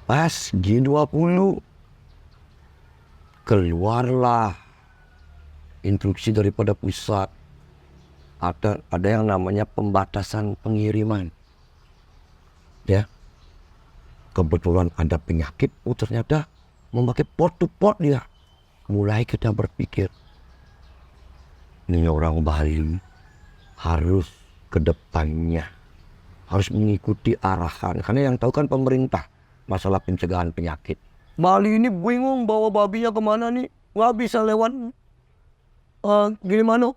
Pas G20 keluarlah instruksi daripada pusat, ada yang namanya pembatasan pengiriman. Ya, kebetulan ada penyakit, ternyata memakai port to port dia. Mulai kita berpikir, ini orang Bali harus ke depannya, harus mengikuti arahan. Karena yang tahu kan pemerintah masalah pencegahan penyakit. Bali ini bingung bawa babinya kemana nih, nggak bisa lewat gimana?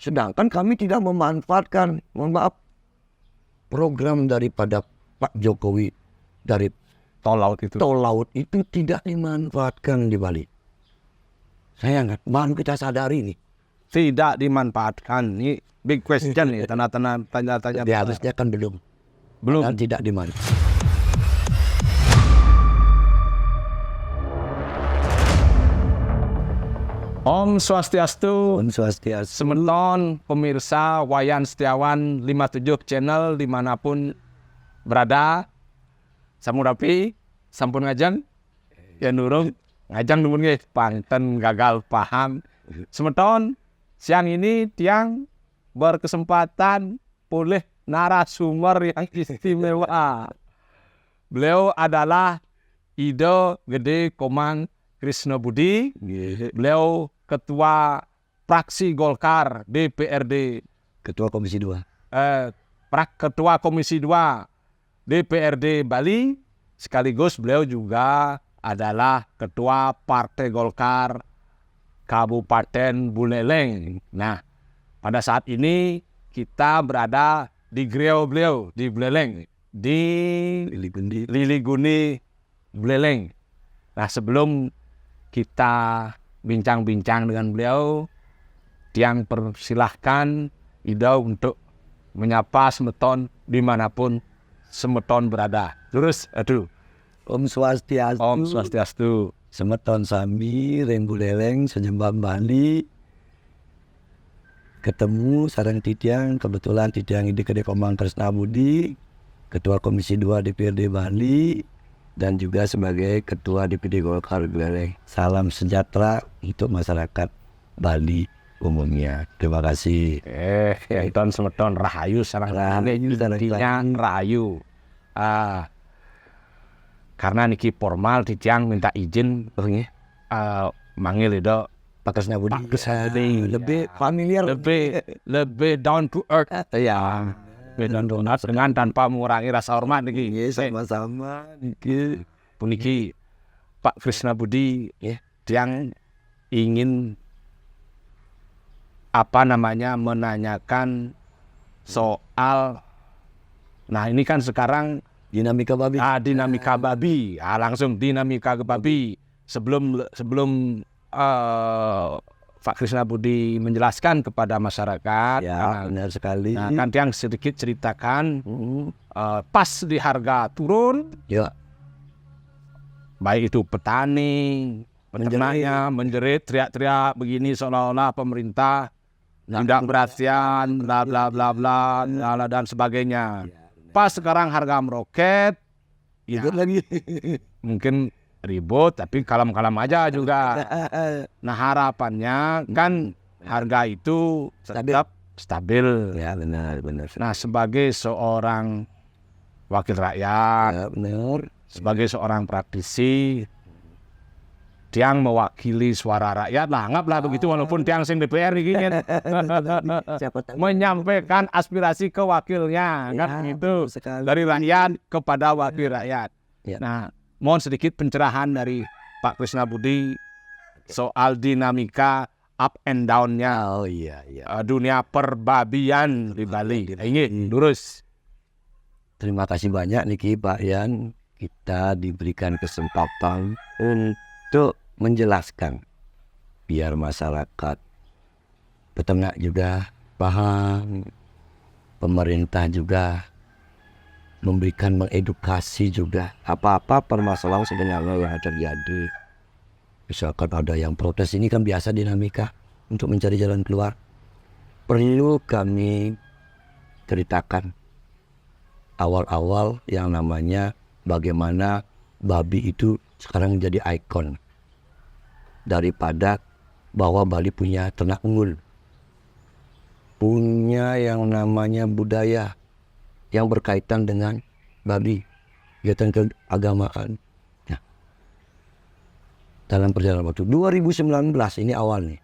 Sedangkan kami tidak memanfaatkan, mohon maaf, program daripada Pak Jokowi dari Tol laut itu tidak dimanfaatkan di Bali. Sayang kan, baru kita sadari nih. tidak dimanfaatkan. Ini big question nih, tanya-tanya. Ya, harusnya kan belum. Dan tidak dimanfaatkan. Om Swastiastu. Om Swastiastu. Semeton pemirsa Wayan Setiawan 57 channel dimanapun berada. Samurapi, sampun ngajang. Ya nurung, ngajang numun nggih, panten gagal paham. Semeton, siang ini tiang berkesempatan oleh narasumber yang istimewa. Beliau adalah Ido Gede Komang Krisna Budi. Beliau Ketua Fraksi Golkar DPRD. Ketua Komisi 2. Ketua Komisi 2 DPRD Bali. Sekaligus beliau juga adalah Ketua Partai Golkar Kabupaten Buleleng. Nah, pada saat ini kita berada di griau beliau di Buleleng, di Liliguni Buleleng. Nah, sebelum kita bincang-bincang dengan beliau, tiang persilahkan Ida untuk menyapa Semeton dimanapun Semeton berada. Terus, Om Swastiastu. Om Swastiastu. Semeton sami, Rembuleleng, Sejembang Bali. Ketemu sareng Titiang, kebetulan Titiang ini Gede Komang Krisna Budi, Ketua Komisi 2 DPRD Bali, dan juga sebagai Ketua DPD Golkar Buleleng. Salam sejahtera untuk masyarakat Bali umumnya. Terima kasih. Ton Semeton rahayu sareng rahayu. Karena niki formal Titiang minta izin manggil itu Pak Krisna Budi. Lebih familiar, lebih down to earth. Ya. Down to earth dengan tanpa mengurangi rasa hormat niki. Sama-sama niki. Puniki Pak Krisna Budi, yang ingin menanyakan soal. Nah, ini kan sekarang dinamika babi. Dinamika babi. Langsung dinamika babi. Sebelum Pak Krisna Budi menjelaskan kepada masyarakat. Ya, benar sekali. Nah, kan yang sedikit ceritakan pas di harga turun. Ya. Baik itu petani, peternaknya menjerit, teriak-teriak begini seolah-olah pemerintah tidak perhatian, bla bla bla bla, dan sebagainya. Pas sekarang harga meroket, Ribut lagi. Mungkin ribut, tapi kalem-kalem aja juga. Nah, harapannya kan harga itu tetap stabil. Ya, benar. Nah, sebagai seorang wakil rakyat, ya, benar. Sebagai seorang praktisi, tiang mewakili suara rakyat lah, anggaplah begitu, walaupun tiang sing DPR ini menyampaikan aspirasi ke wakilnya, kan gitu, dari rakyat kepada wakil rakyat. Ya. Nah, mohon sedikit pencerahan dari Pak Krisna Budi soal dinamika up and down-nya dunia perbabian di Bali. Ini lurus. Terima kasih banyak niki Pak Yan, kita diberikan kesempatan untuk menjelaskan biar masyarakat peternak juga paham, pemerintah juga memberikan, mengedukasi juga apa-apa permasalahan sebenarnya yang terjadi. Misalkan ada yang protes, ini kan biasa dinamika untuk mencari jalan keluar. Perlu kami ceritakan awal-awal yang namanya bagaimana babi itu sekarang jadi ikon daripada bahwa Bali punya ternak unggul, punya yang namanya budaya yang berkaitan dengan babi, kegiatan keagamaan. Nah, dalam perjalanan waktu 2019 ini awal nih,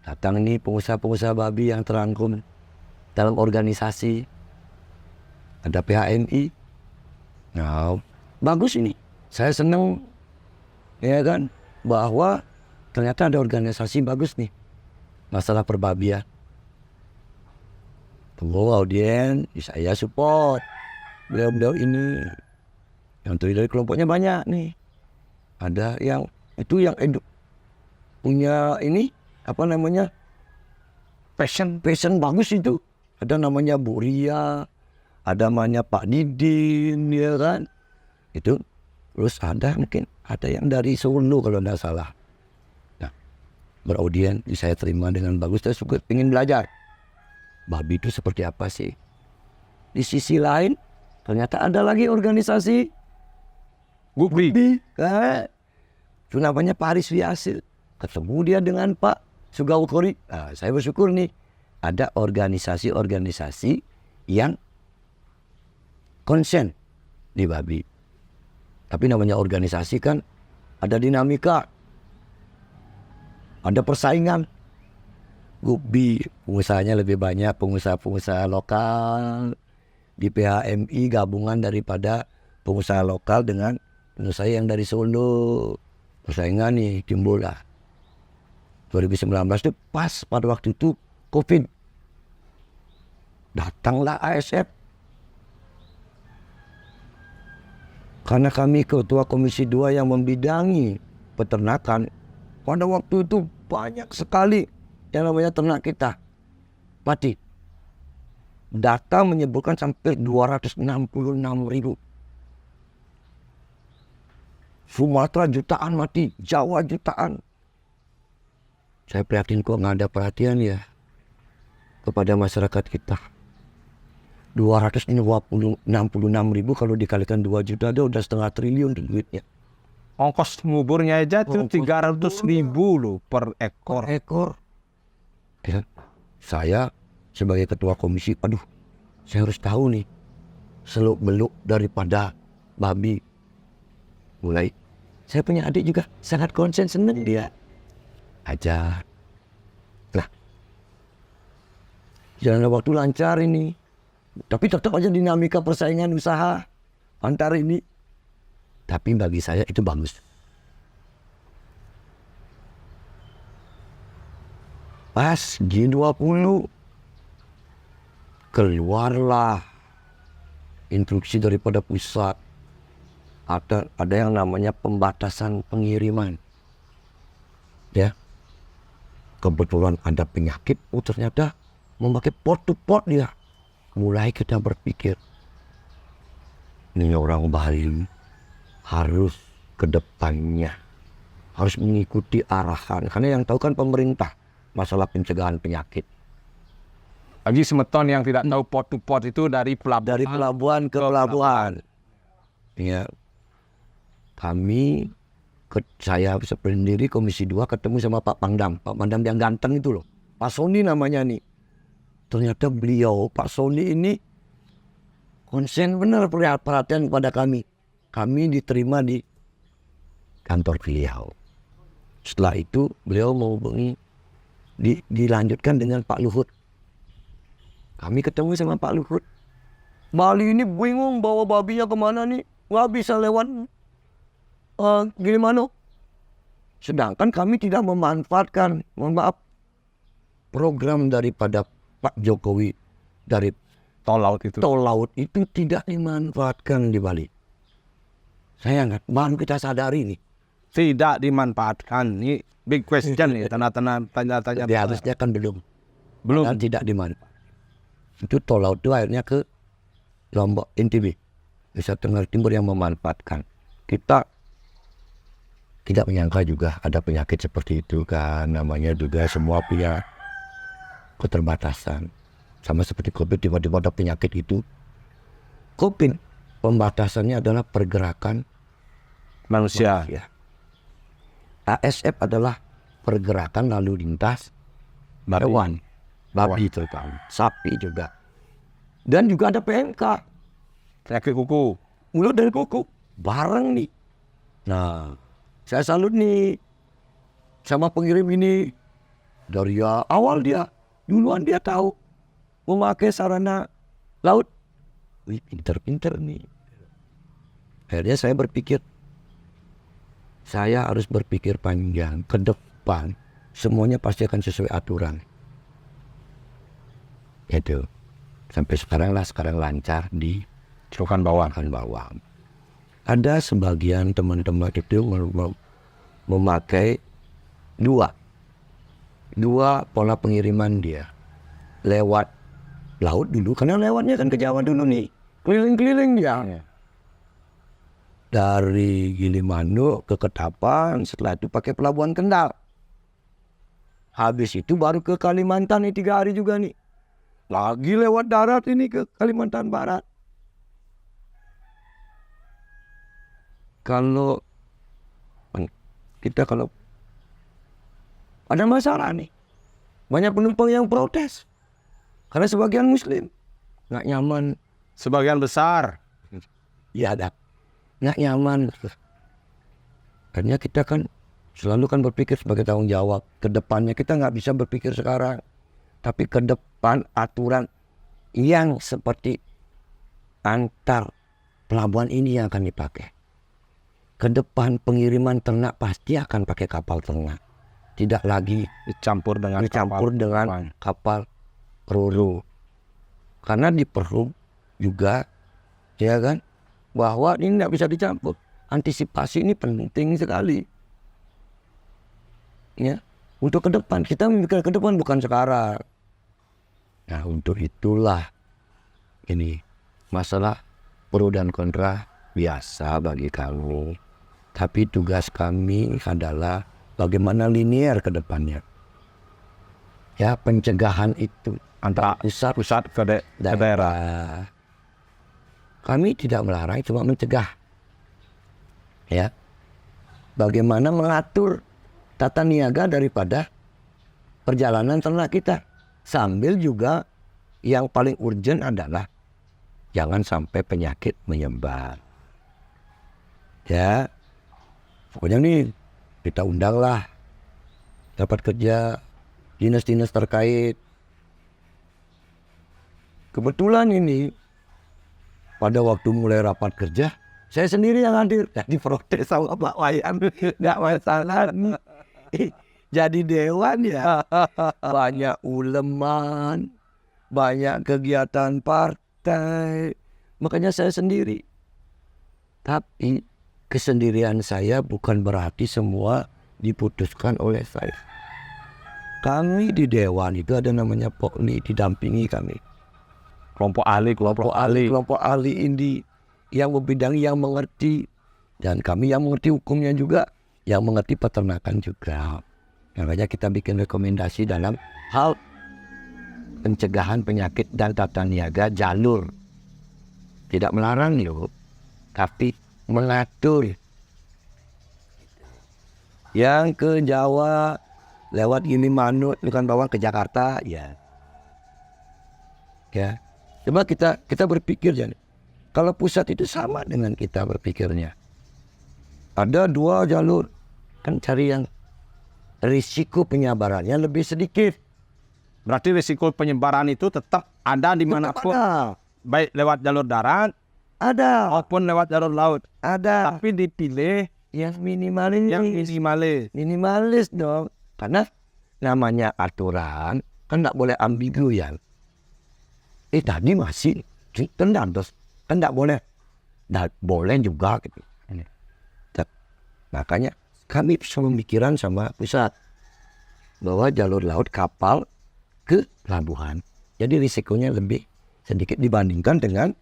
datang nih pengusaha-pengusaha babi yang terangkum dalam organisasi, ada PHMI. Nah, bagus ini. Saya senang, ya kan, bahwa ternyata ada organisasi bagus nih masalah perbabian. Tunggu audien, saya support beliau-beliau ini. Yang terdiri dari kelompoknya banyak nih. Ada yang itu yang punya ini apa namanya passion bagus itu. Ada namanya Bu Ria, ada namanya Pak Didin, ya kan. Itu terus ada mungkin ada yang dari Solo kalau tidak salah. Nah, beraudien saya terima dengan bagus. Saya suka ingin belajar babi itu seperti apa sih. Di sisi lain ternyata ada lagi organisasi Gupri. Itu namanya Pak Aris Wiasil. Ketemu dia dengan Pak Sugawukori. Nah, saya bersyukur nih ada organisasi-organisasi yang konsen di babi. Tapi namanya organisasi kan ada dinamika, ada persaingan. Gupi pengusahanya lebih banyak pengusaha-pengusaha lokal, di PHMI gabungan daripada pengusaha lokal dengan pengusaha yang dari Solo. Persaingan nih timbul lah. 2019 itu pas pada waktu itu COVID. Datanglah ASF. Karena kami ketua Komisi 2 yang membidangi peternakan, pada waktu itu banyak sekali yang namanya ternak kita mati. Data menyebutkan sampai 266.000. Sumatera jutaan mati, Jawa jutaan. Saya prihatin kok nggak ada perhatian ya kepada masyarakat kita. 266.000 kalau dikalikan 2 juta ada udah setengah triliun duitnya. Ongkos nguburnya aja tuh 300.000 loh per ekor. Ya, saya sebagai ketua komisi, saya harus tahu nih seluk-beluk daripada babi. Mulai, saya punya adik juga sangat konsen, seneng dia. Ajar. Nah, jalan waktu lancar ini. Tapi tetap aja dinamika persaingan usaha antar ini. Tapi bagi saya itu bagus. Pas G20 keluarlah instruksi daripada pusat. Ada yang namanya pembatasan pengiriman. Ya. Kebetulan ada penyakit, ternyata memakai pot to pot dia. Mulai kita berpikir, ini orang Bali harus ke depannya, harus mengikuti arahan. Karena yang tahu kan pemerintah masalah pencegahan penyakit. Bagi semeton yang tidak tahu pot to pot itu dari pelabuhan ke pelabuhan. Ya, saya sendiri Komisi 2 ketemu sama Pak Pangdam yang ganteng itu loh. Pak Soni namanya nih. Ternyata beliau, Pak Soni ini konsen benar perhatian kepada kami. Kami diterima di kantor beliau. Setelah itu beliau mau dilanjutkan dengan Pak Luhut. Kami ketemu sama Pak Luhut. Bali ini bingung bawa babinya kemana nih. Nggak bisa lewat gimana. Sedangkan kami tidak memanfaatkan, mohon maaf, program daripada Pak Jokowi dari tol laut itu tidak dimanfaatkan di Bali. Saya baru kita sadari nih. Tidak dimanfaatkan. Ini big question nih, tanya-tanya. Harusnya kan belum. Dan tidak dimanfaatkan. Itu tol laut itu akhirnya ke Lombok, NTB, Nusa Tenggara Timur yang memanfaatkan. Kita tidak menyangka juga ada penyakit seperti itu kan. Namanya juga semua punya keterbatasan. Sama seperti COVID, tiba-tiba ada penyakit itu. COVID pembatasannya adalah pergerakan manusia. ASF adalah pergerakan lalu lintas hewan, babi terutama, sapi juga, dan juga ada PMK, Penyakit kuku. mulut dan kuku, bareng nih. Nah, saya salut nih sama pengirim ini. Dari awal duluan dia tahu memakai sarana laut. Wih, pinter-pinter nih. Akhirnya saya berpikir, saya harus berpikir panjang ke depan. Semuanya pasti akan sesuai aturan. Gitu. Sampai sekarang lancar di Cerukan bawah. bawah. Ada sebagian teman-teman itu memakai dua pola pengiriman dia. Lewat laut dulu, karena lewatnya kan ke Jawa dulu nih. Keliling-keliling dia. Dari Gilimanuk ke Ketapang, setelah itu pakai pelabuhan Kendal. Habis itu baru ke Kalimantan nih 3 hari juga nih. Lagi lewat darat ini ke Kalimantan Barat. Kalau ada masalah nih, banyak penumpang yang protes karena sebagian Muslim nggak nyaman. Sebagian besar. Ya ada nggak nyaman. Akhirnya kita kan selalu kan berpikir sebagai tanggung jawab ke depannya. Kita nggak bisa berpikir sekarang, tapi ke depan aturan yang seperti antar pelabuhan ini yang akan dipakai. Ke depan pengiriman ternak pasti akan pakai kapal ternak, tidak lagi Dicampur dengan kapal ro-ro. Karena di Perhub juga, ya kan, bahwa ini tidak bisa dicampur. Antisipasi ini penting sekali. Ya, untuk ke depan, kita memikirkan ke depan bukan sekarang. Nah, untuk itulah ini masalah pro dan kontra biasa bagi kami. Tapi tugas kami adalah bagaimana linear ke depannya. Ya, pencegahan itu antara pusat ke daerah. Kami tidak melarang, cuma mencegah. Ya, bagaimana mengatur tata niaga daripada perjalanan ternak kita, sambil juga yang paling urgent adalah jangan sampai penyakit menyebar. Ya, pokoknya nih kita undanglah dapat kerja dinas-dinas terkait. Kebetulan ini pada waktu mulai rapat kerja, saya sendiri yang hadir. Jadi protes sama Pak Wayan, nggak masalah. Jadi dewan ya, banyak uleman, banyak kegiatan partai. Makanya saya sendiri. Tapi kesendirian saya bukan berarti semua diputuskan oleh saya. Kami di dewan itu ada namanya Pokli, didampingi kami. Kelompok ahli ini yang membidangi, yang mengerti, dan kami yang mengerti hukumnya juga, yang mengerti peternakan juga. Makanya kita bikin rekomendasi dalam hal pencegahan penyakit dan tata niaga jalur. Tidak melarang loh, tapi mengatur. Yang ke Jawa lewat Gilimanuk, bukan bawah ke Jakarta, ya. Ya. Coba kita berpikir jangan. Kalau pusat itu sama dengan kita berpikirnya. Ada 2 jalur, kan cari yang risiko penyebarannya lebih sedikit. Berarti risiko penyebaran itu tetap ada dimanapun. Baik lewat jalur darat, ada, maupun lewat jalur laut. ada. Tapi dipilih yang minimalis. Minimalis dong. Karena namanya aturan kan tidak boleh ambigu ya. Tadi masih kan tidak boleh. Dan boleh juga gitu. Makanya kami pemikiran sama pusat bahwa jalur laut kapal ke pelabuhan. Jadi risikonya lebih sedikit dibandingkan dengan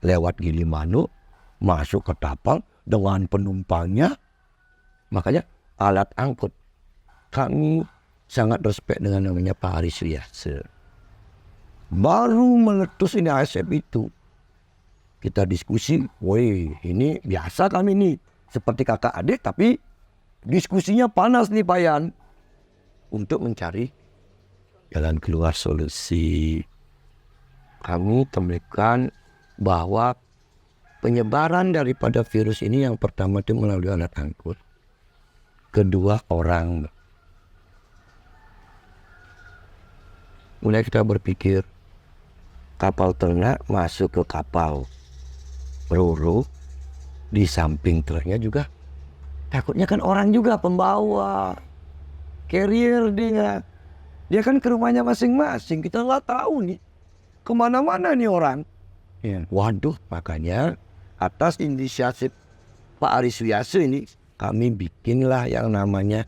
lewat Gilimanuk masuk ke Ketapang dengan penumpangnya. Makanya alat angkut kami sangat respect dengan namanya Pak Aris Riase. Baru meletus ini ASF itu, kita diskusi, woi ini biasa kami nih seperti kakak adik, tapi diskusinya panas nih Pak Yan untuk mencari jalan keluar solusi. Kami temukan bahwa penyebaran daripada virus ini yang pertama itu melalui alat angkut, kedua orang. Mulai kita berpikir kapal ternak masuk ke kapal ro-ro, di samping truknya juga takutnya kan orang juga pembawa carrier, dia kan ke rumahnya masing-masing, kita nggak tahu nih kemana-mana nih orang. Waduh, makanya atas inisiatif Pak Aris Wiase ini kami bikinlah yang namanya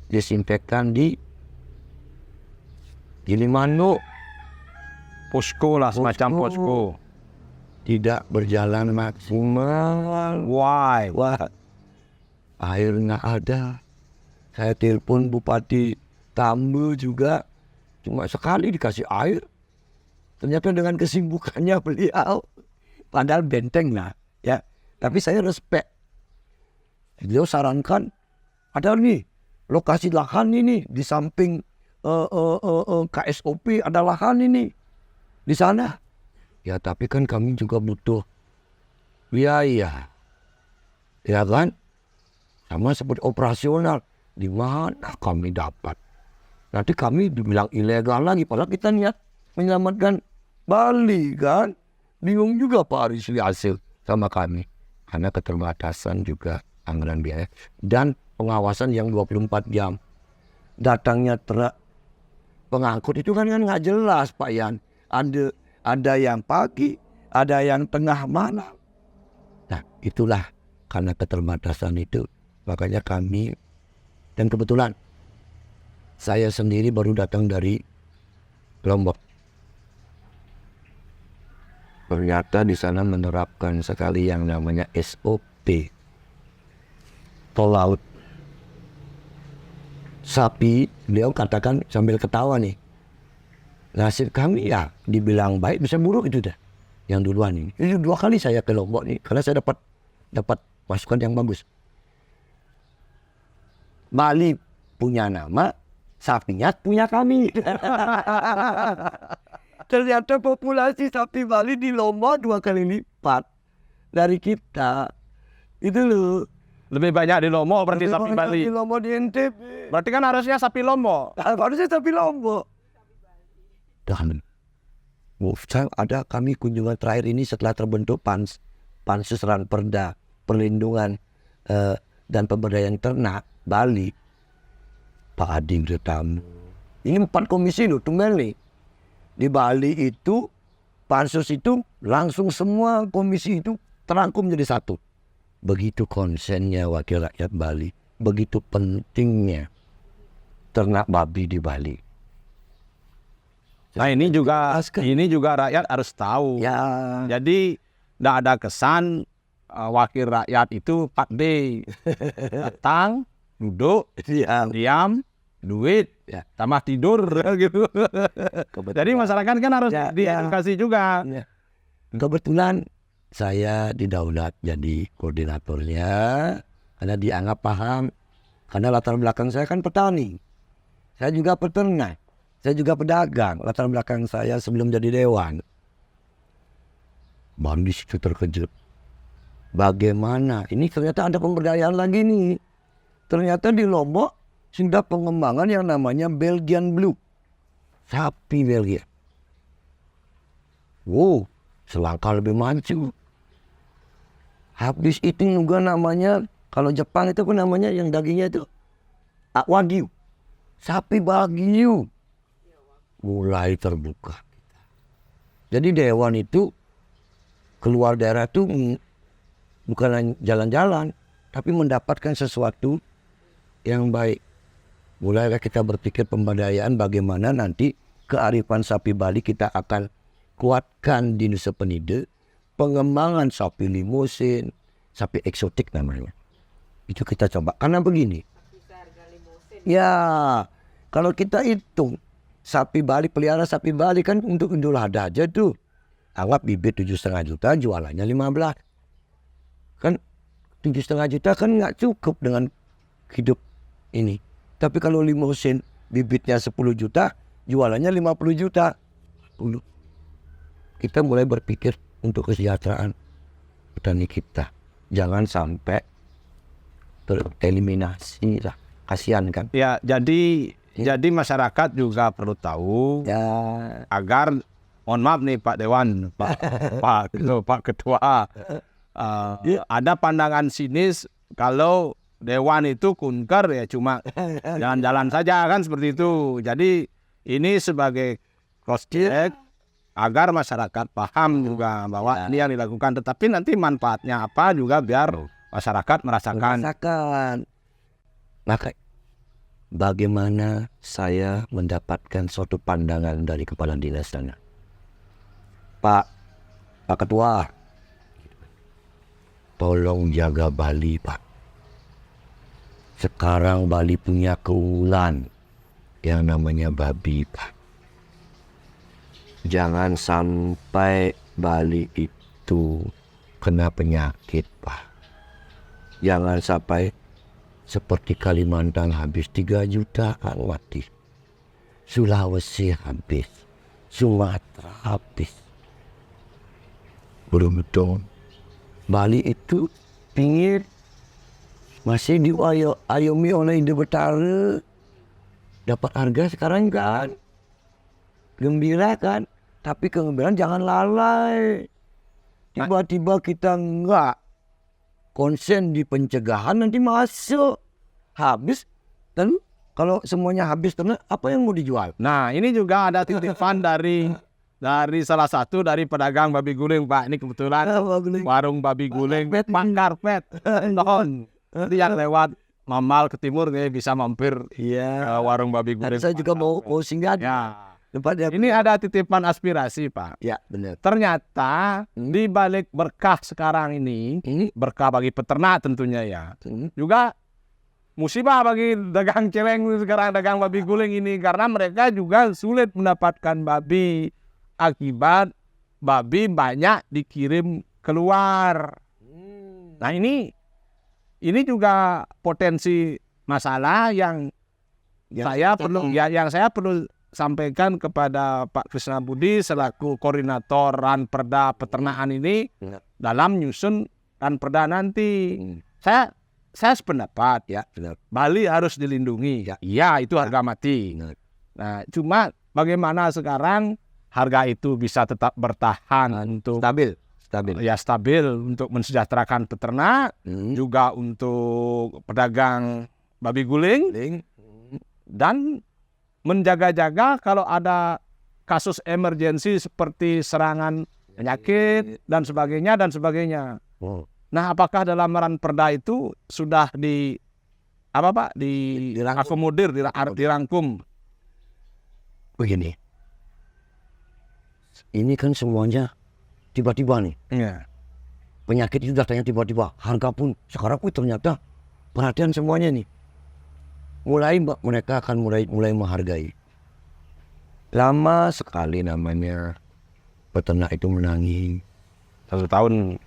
desinfektan di Gilimanuk. Posko lah, semacam posko. Tidak berjalan maksimal. Why? Wah, air nggak ada. Saya telepon Bupati Tambu juga, cuma sekali dikasih air. Ternyata dengan kesibukannya beliau, padahal benteng lah, ya. Tapi saya respect. Beliau sarankan, ada nih lokasi lahan ini di samping KSOP, ada lahan ini di sana. Ya tapi kan kami juga butuh biaya, ya kan? Sama seperti operasional, di mana kami dapat? Nanti kami dibilang ilegal lagi, padahal kita niat menyelamatkan Bali kan? Bingung juga Pak Aris Wiase sama kami, karena keterbatasan juga anggaran biaya dan pengawasan yang 24 jam. Datangnya truk pengangkut itu kan nggak jelas Pak Yan. Ada yang pagi, ada yang tengah malam. Nah itulah karena keterbatasan itu, makanya kami, dan kebetulan saya sendiri baru datang dari Lombok. Ternyata di sana menerapkan sekali yang namanya SOP tol laut. Sapi, beliau katakan sambil ketawa nih, nasib kami ya dibilang baik bisa buruk itu dah. Yang duluan ini. Ini 2 kali saya ke Lombok nih, karena saya dapat masukan yang bagus. Bali punya nama, sapinya punya kami. Ternyata populasi sapi Bali di Lombok 2 kali lipat dari kita. Itu loh. Lebih banyak di Lombok berarti sapi Lebih Bali. banyak di Lombok, di NTB. Berarti kan harusnya sapi Lombok. Harusnya sapi Lombok. Dan ada kami kunjungan terakhir ini setelah terbentuk Pansus Ranperda Perlindungan dan Pemberdayaan Ternak Bali. Pak Adi bertamu. Ini 4 komisi loh, tumben nih. Di Bali itu, pansus itu langsung semua komisi itu terangkum jadi satu. Begitu konsennya wakil rakyat Bali, begitu pentingnya ternak babi di Bali. Nah ini juga rakyat harus tahu. Ya. Jadi tidak ada kesan wakil rakyat itu Pak B. Datang, duduk, diam, duit, tambah tidur gitu. Jadi masyarakat kan harus diedukasi juga. Ya. Kebetulan saya didaulat jadi koordinatornya karena dianggap paham. Karena latar belakang saya kan petani. Saya juga peternak. Saya juga pedagang. Latar belakang saya sebelum jadi dewan. Baru di situ terkejut. Bagaimana? Ini ternyata ada pemberdayaan lagi nih. Ternyata di Lombok sudah pengembangan yang namanya Belgian Blue. Sapi Belgia. Wow, selangkah lebih maju. Habis itu juga namanya, kalau Jepang itu apa namanya yang dagingnya itu? Wagyu. Sapi Wagyu. Mulai terbuka. Jadi dewan itu keluar daerah itu bukan jalan-jalan, tapi mendapatkan sesuatu yang baik. Mulailah kita berpikir pemberdayaan bagaimana nanti kearifan sapi Bali kita akan kuatkan di Nusa Penida. Pengembangan sapi limusin, sapi eksotik namanya. Itu kita coba. Karena begini. Ya, kalau kita hitung sapi Bali, pelihara sapi Bali kan untuk Idul Adha aja tuh. Anggap bibit 7,5 juta, jualannya 15. Kan 7,5 juta kan nggak cukup dengan hidup ini. Tapi kalau limusin bibitnya 10 juta, jualannya 50 juta. Dulu kita mulai berpikir untuk kesejahteraan petani kita. Jangan sampai tereliminasi lah. Kasihan kan. Ya, jadi masyarakat juga perlu tahu Ya. agar, mohon maaf nih Pak Dewan, Pak Ketua, ada pandangan sinis kalau Dewan itu kunker ya cuma jalan-jalan saja kan seperti itu. Jadi ini sebagai cross check agar masyarakat paham juga bahwa ini yang dilakukan, tetapi nanti manfaatnya apa juga biar masyarakat merasakan. Maka bagaimana saya mendapatkan suatu pandangan dari kepala dinas sana. Pak Ketua, tolong jaga Bali, Pak. Sekarang Bali punya keunggulan yang namanya babi, Pak. Jangan sampai Bali itu kena penyakit, Pak. Jangan sampai seperti Kalimantan habis 3 jutaan mati. Sulawesi habis. Sumatera habis. Betul. Bali itu pinggir masih diayomi oleh Ide Betara. Dapat harga sekarang kan. Gembira kan. Tapi kegembiraan jangan lalai. Tiba-tiba kita enggak konsen di pencegahan, nanti masuk. Habis. Dan kalau semuanya habis, apa yang mau dijual? Nah, ini juga ada titipan dari salah satu dari pedagang babi guling, Pak. Ini kebetulan warung babi guling Pak Karpet. Nanti yang lewat Mamal ke timur nih bisa mampir warung babi guling. Saya juga mau singgah. Ya. Ini ada titipan aspirasi, Pak. Ya, benar. Ternyata di balik berkah sekarang ini, berkah bagi peternak tentunya ya. Juga musibah bagi dagang celeng sekarang, dagang babi guling ini, karena mereka juga sulit mendapatkan babi akibat babi banyak dikirim keluar. Nah, ini juga potensi masalah yang saya perlu sampaikan kepada Pak Krisna Budi selaku koordinator Ranperda peternakan ini dalam nyusun Ranperda nanti. Saya sependapat ya, Bali harus dilindungi. Iya, itu harga mati. Nah, cuma bagaimana sekarang harga itu bisa tetap bertahan untuk stabil untuk mensejahterakan peternak, juga untuk pedagang babi guling, dan menjaga-jaga kalau ada kasus emergensi seperti serangan penyakit dan sebagainya. Nah, apakah dalam Ranperda itu sudah diakomodir, dirangkum? Begini, ini kan semuanya tiba-tiba nih. Penyakit itu datangnya tiba-tiba. Harga pun sekarang ternyata perhatian semuanya nih. Mereka akan mulai menghargai. Lama sekali namanya peternak itu menangis. 1 tahun,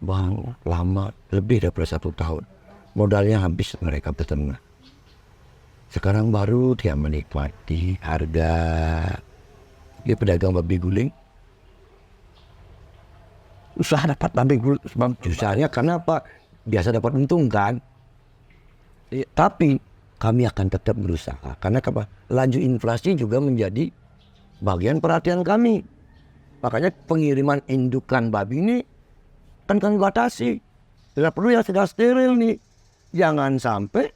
Bang, lama, lebih daripada 1 tahun. Modalnya habis mereka peternak. Sekarang baru dia menikmati harga. Dia pedagang babi guling. Usaha dapat babi guling. Susahnya karena apa? Biasa dapat untung kan. Tapi kami akan tetap berusaha. Karena apa? Laju inflasi juga menjadi bagian perhatian kami. Makanya pengiriman indukan babi ini kan kami batasi. Tidak perlu yang sudah steril nih. Jangan sampai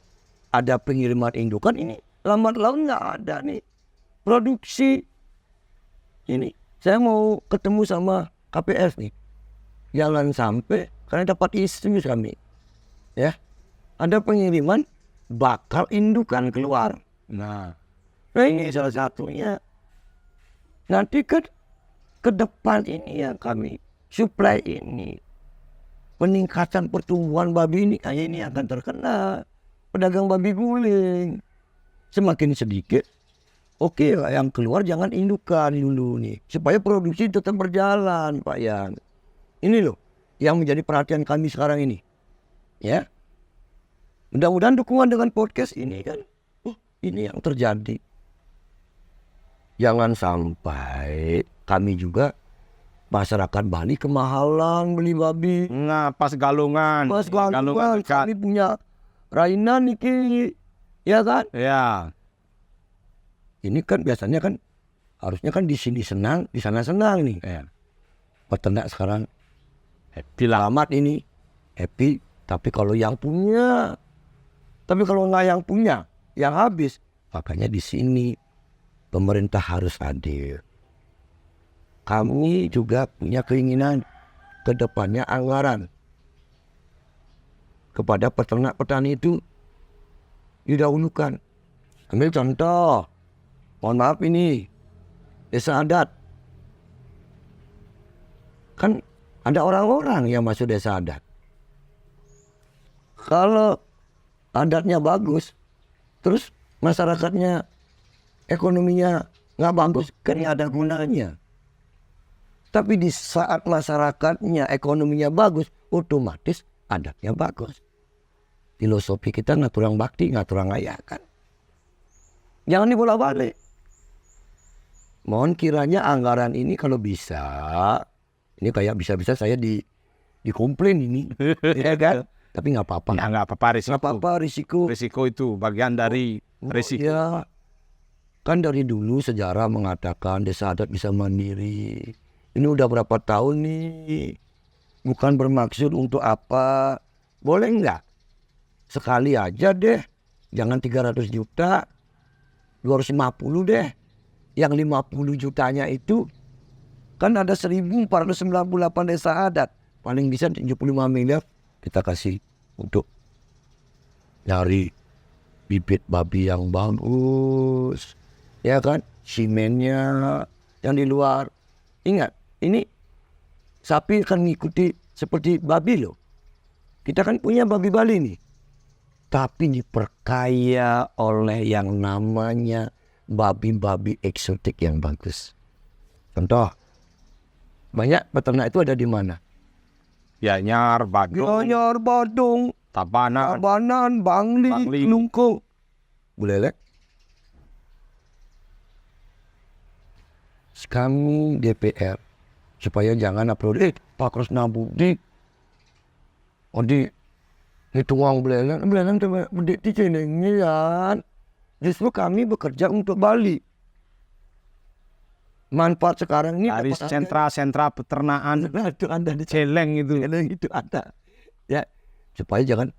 ada pengiriman indukan ini lambat laun nggak ada nih produksi. Ini saya mau ketemu sama KPS nih. Jangan sampai karena dapat isu kami. Ya. Ada pengiriman bakal indukan keluar. Nah, ini salah satunya. Nanti ke depan ini yang kami supply ini. Peningkatan pertumbuhan babi ini akan terkena pedagang babi guling. Semakin sedikit, oke lah yang keluar jangan indukan dulu nih. Supaya produksi tetap berjalan, Pak Yan. Ini loh yang menjadi perhatian kami sekarang ini. Ya, mudah-mudahan dukungan dengan podcast ini kan, ini yang terjadi. Jangan sampai kami juga masyarakat Bali kemahalan beli babi. Nah, pas galungan. Mas galungan dekat. kami punya rainan iki, ya kan? Ya. Ini kan biasanya kan harusnya kan di sini senang, di sana senang nih. Ya. Peternak sekarang Happy lah. selamat ini, happy. Tapi kalau yang punya, tapi kalau nggak yang punya, yang habis, makanya di sini pemerintah harus hadir. Kami juga punya keinginan ke depannya anggaran kepada peternak petani itu didahulukan. Ambil contoh, mohon maaf ini, desa adat. Kan ada orang-orang yang masuk desa adat. Kalau adatnya bagus, terus masyarakatnya ekonominya nggak bagus, kan nggak ada gunanya. Tapi di saat masyarakatnya ekonominya bagus, otomatis adatnya bagus. Filosofi kita ngaturang bakti, ngaturang ayah kan. Jangan dibolak-balik. Mohon kiranya anggaran ini kalau bisa, ini kayak bisa-bisa saya dikomplain ini, ya kan? Tapi nggak apa-apa. Ya, nggak apa-apa risiko. Nggak apa-apa risiko. Risiko itu bagian dari risiko. Ya, kan dari dulu sejarah mengatakan desa adat bisa mandiri. Ini udah berapa tahun nih? Bukan bermaksud untuk apa. Boleh nggak? Sekali aja deh. Jangan 300 juta. 250 deh. Yang 50 jutanya itu kan ada 1498 desa adat. Paling bisa 75 miliar kita kasih untuk nyari bibit babi yang bagus. Ya kan? Simennya yang di luar. Ingat, ini sapi akan mengikuti seperti babi loh. Kita kan punya babi Bali nih. Tapi diperkaya oleh yang namanya babi-babi eksotik yang bagus. Contoh, banyak peternak itu ada di mana? Gianyar, Badung, Gianyar, Badung, Tabanan, Bangli, Kelungkung. Bulelek. Kami DPR supaya jangan upload Pak Kresna Budi itu uang belelang coba berdek di cenengnya kan. Justru kami bekerja untuk Bali. Manfaat sekarang ini dari sentra-sentra peternakan itu ada di Celeng itu. Celeng itu ada. Ya, supaya jangan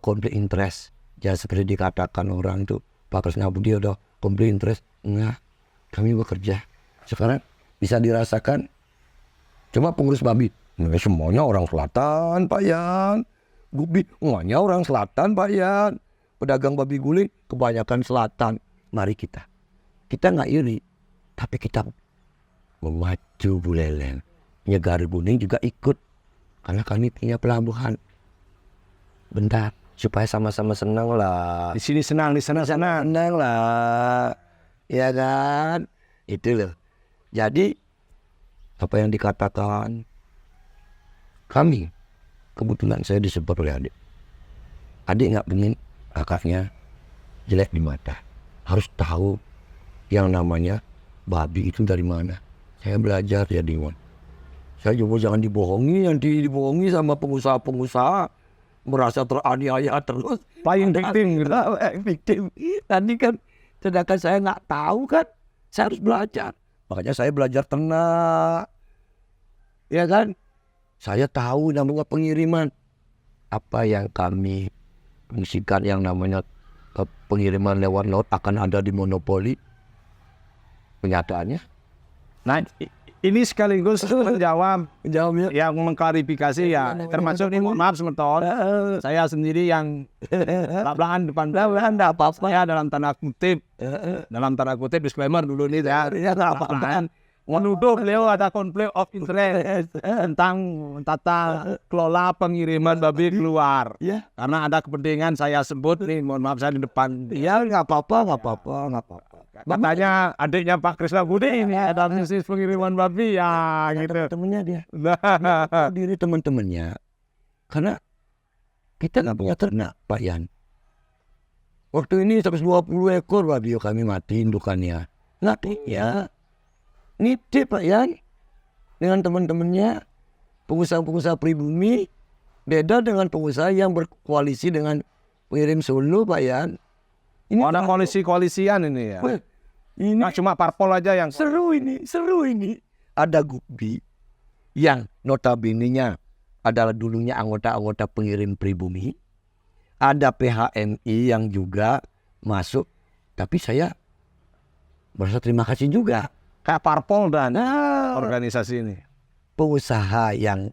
konflik interest. Jangan seperti dikatakan orang itu Pak Kresna Budi udah konflik interest. Enggak, kami bekerja. Sekarang bisa dirasakan. Coba pengurus babi, semuanya orang selatan Pak Yan. Gubi, semuanya orang selatan Pak Yan. Pedagang babi guling kebanyakan selatan. Mari kita nggak iri, tapi kita memacu Buleleng. Nyegar Kuning juga ikut, karena kami punya pelabuhan. Bentar, supaya sama-sama senang lah. Di sini senang, di sana senang. Senang lah, ya kan? Itu loh. Jadi apa yang dikatakan kami, kebetulan saya disebut oleh adik. Adik nggak ingin kakaknya jelek di mata. Harus tahu yang namanya babi itu dari mana. Saya belajar ya Diwan. Saya coba jangan dibohongi, nanti dibohongi sama pengusaha-pengusaha merasa teraniaya terus. Paling victim gitu. Victim. Nanti kan sedangkan saya nggak tahu kan, saya harus belajar. Makanya saya belajar ternak. Ya kan? Saya tahu namanya pengiriman. Apa yang kami fungsikan yang namanya pengiriman lewat laut akan ada di monopoli. Kenyataannya. Nah, ini sekaligus menjawab Jawabnya. yang mengklarifikasi ya. Termasuk ini mohon maaf semeton. Saya sendiri yang belak-belakan depan Enggak apa-apa. saya dalam tanda kutip. Dalam tanda kutip disclaimer dulu nih ya. Enggak apa-apa. Menuduh beliau ada konflik of interest tentang tata kelola pengiriman babi keluar. Ya. Karena ada kepentingan saya sebut nih, mohon maaf saya di depan. Ya enggak apa-apa. Katanya adiknya Pak Kresna Budi ini ada bisnis pengiriman babi ya gitu. Temennya dia. Nah, Diri teman-temannya. Karena kita nggak punya ternak, Pak Yan. Waktu ini 120 ekor babi kami mati indukannya. Nggak punya. Nitip Pak Yan. Dengan teman-temannya, pengusaha-pengusaha pribumi, beda dengan pengusaha yang berkoalisi dengan pengirim Solo, Pak Yan. Ini ada koalisi-koalisian ini ya. Ini Nah, cuma parpol aja yang seru ini. Ada Gukbi yang notabene-nya adalah dulunya anggota-anggota pengirim pribumi. Ada PHMI yang juga masuk, tapi saya merasa terima kasih juga. kayak parpol dan organisasi ini. Pengusaha yang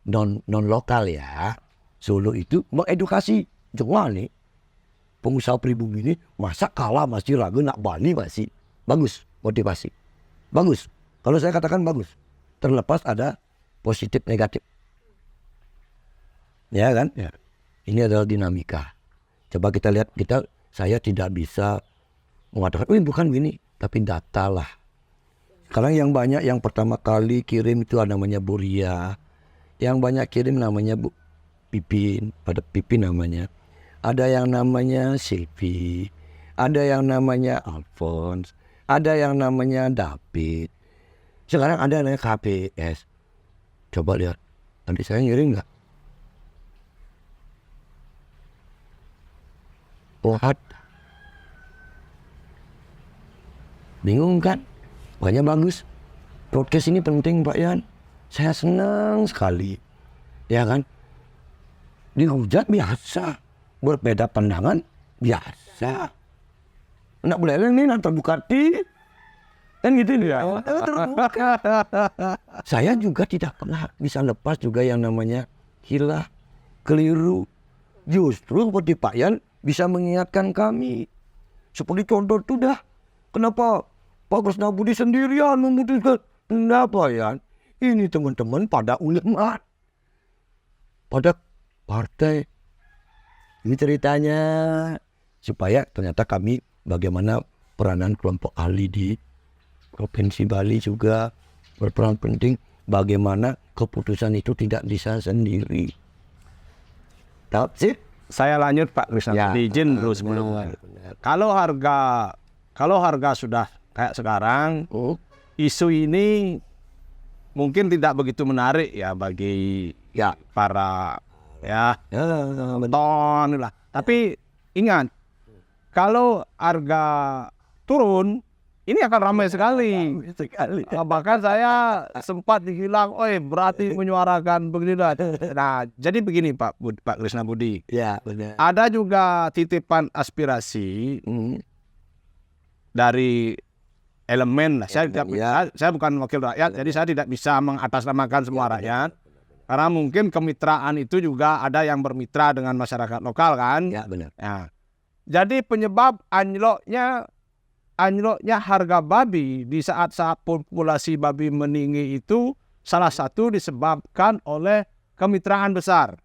non lokal ya, Solo itu mengedukasi jangan nih. Pengusaha pribumi ini masa kalah masih ragu nak Bali masih bagus motivasi. Bagus. Kalau saya katakan bagus. Terlepas ada positif negatif. Ya kan? Ya. Ini adalah dinamika. Coba kita lihat, saya tidak bisa mengatakan, bukan gini, tapi data lah. Sekarang yang banyak, yang pertama kali kirim itu namanya Bu Ria. Yang banyak kirim namanya Bu Pipin, ada Pipin namanya. Ada yang namanya Silvi, ada yang namanya Alphonse, ada yang namanya David. Sekarang ada yang namanya KPS. Coba lihat, nanti saya ngirim nggak? What? Bingung kan? Pokoknya bagus. Podcast ini penting Pak Yan. Saya senang sekali. Ya kan? Dihujat biasa. Berbeda pandangan biasa. Nak boleh ini nak terbuka hati. Kan gitu ya. Terbuka. Saya juga tidak pernah bisa lepas juga yang namanya hilah, keliru. Justru seperti Pak Yan bisa mengingatkan kami. Seperti contoh itu dah. Kenapa Pak Kresna Budi sendirian memutuskan? Kenapa ya? Ini teman-teman pada ulama. Pada partai. Ini ceritanya. Supaya ternyata kami bagaimana peranan kelompok ahli di Provinsi Bali juga berperan penting. Bagaimana keputusan itu tidak bisa sendiri. Tahu sih? Saya lanjut Pak Kresna Ya, Budi, izin terus sebelum. Kalau harga sudah kayak sekarang, isu ini mungkin tidak begitu menarik ya bagi para beton lah. Tapi ingat, kalau harga turun, ini akan ramai sekali. Bahkan saya sempat dibilang, berarti menyuarakan begini. Nah, jadi begini Pak Kresna Budi. Ya, benar. Ada juga titipan aspirasi dari elemen lah. Saya bukan wakil rakyat, jadi saya tidak bisa mengatasnamakan semua rakyat. Karena mungkin kemitraan itu juga ada yang bermitra dengan masyarakat lokal kan. Ya, benar. Nah, jadi penyebab anjloknya harga babi di saat-saat populasi babi meninggi itu salah satu disebabkan oleh kemitraan besar